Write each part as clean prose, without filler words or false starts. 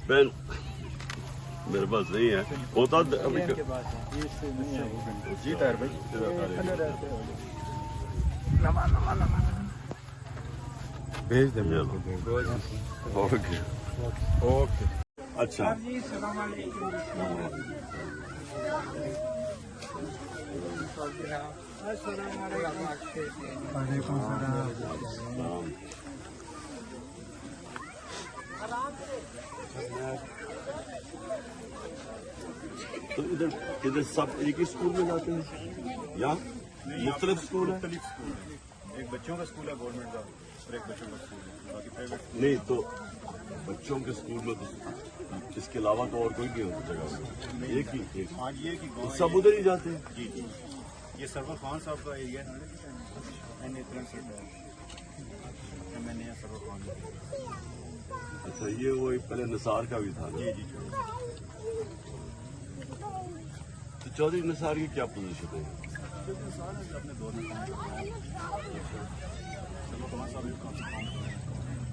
Pain میرے پاس نہیں ہے ہوتا بھیج دیں اوکے اوکے اچھا وعلیکم السلام. تو ادھر سب ایک ہی اسکول میں جاتے ہیں یا مختلف اسکول ہیں؟ ایک بچوں کا اسکول ہے گورنمنٹ کا اور ایک بچوں کا اسکول ہے باقی پرائیویٹ. نہیں تو بچوں کے اسکول میں تو اس کے علاوہ تو اور کوئی نہیں ہوتا جگہ ایک ہی آج یہ کہ سب ادھر ہی جاتے ہیں. جی جی یہ سرور خان صاحب کا ایریا ہے میں نے سرور خان. اچھا یہ وہی پہلے نثار کا بھی تھا. جی جی تو چودھری نثار کی کیا پوزیشن ہے؟ اپنے دور میں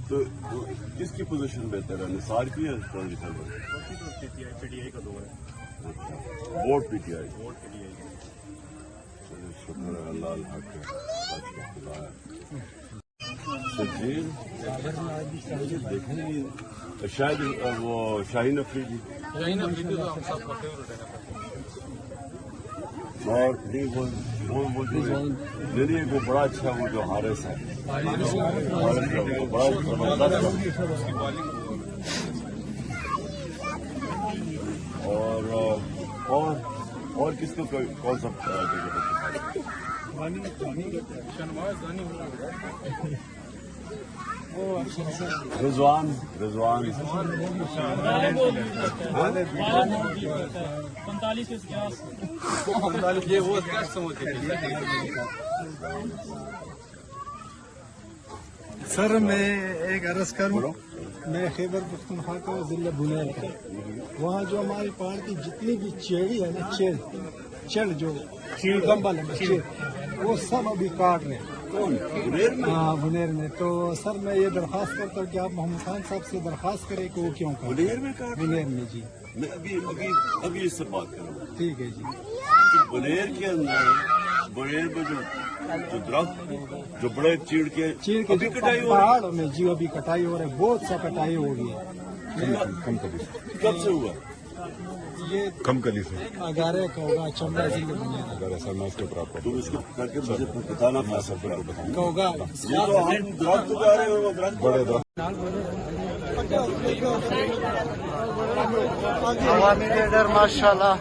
تو کس کی پوزیشن بہتر ہے نثار کی یا چودھری صاحب کی؟ پی ٹی آئی کا دور ہے. Vote P T I. Vote P T I کا. چلیے شکر ہے اللہ الحق ہے خدا ہے. شجیل دیکھیں گے شاید وہ شاہین افریدی اور نہیں وہ بڑا اچھا وہ جو حارث ہے وہ بڑا زبردست اور کس کو کون سا رضوان 45 یہ وہ سر میں ایک عرض کروں میں خیبر پختونخوا کا ضلع بنیر کا. وہاں جو ہماری پہاڑ کی جتنی بھی چیڑی ہے نا چڑ جو گمبل ہے چیڑ وہ سب ابھی کاٹ رہے ہیں. ہاں بنیر میں. تو سر میں یہ درخواست کرتا ہوں کہ آپ محمد خان صاحب سے درخواست کریں کہ وہ کیوں کاٹ بنیر میں. جی میں ابھی اس سے بات کروں. ٹھیک ہے جی. بنیر کے اندر بنیر میں جو درخت جو بڑے چیڑ کے کٹائی ہو پہاڑوں میں جی ابھی کٹائی ہو رہا ہے. بہت سا کٹائی ہو گئی ہے. کب سے ہوا؟ یہ کم کلی سے اگارے کا ہوگا چمڑا ضلع بنیر اگر ایسا میں اس کے اوپر آپ تم اس کو کر کے مجھے بتانا تھا سب کا ہوگا. یہ تو ہم درخت اگا رہے ہیں وہ درخت بڑے درخت عوامی لیڈر ماشاء اللہ.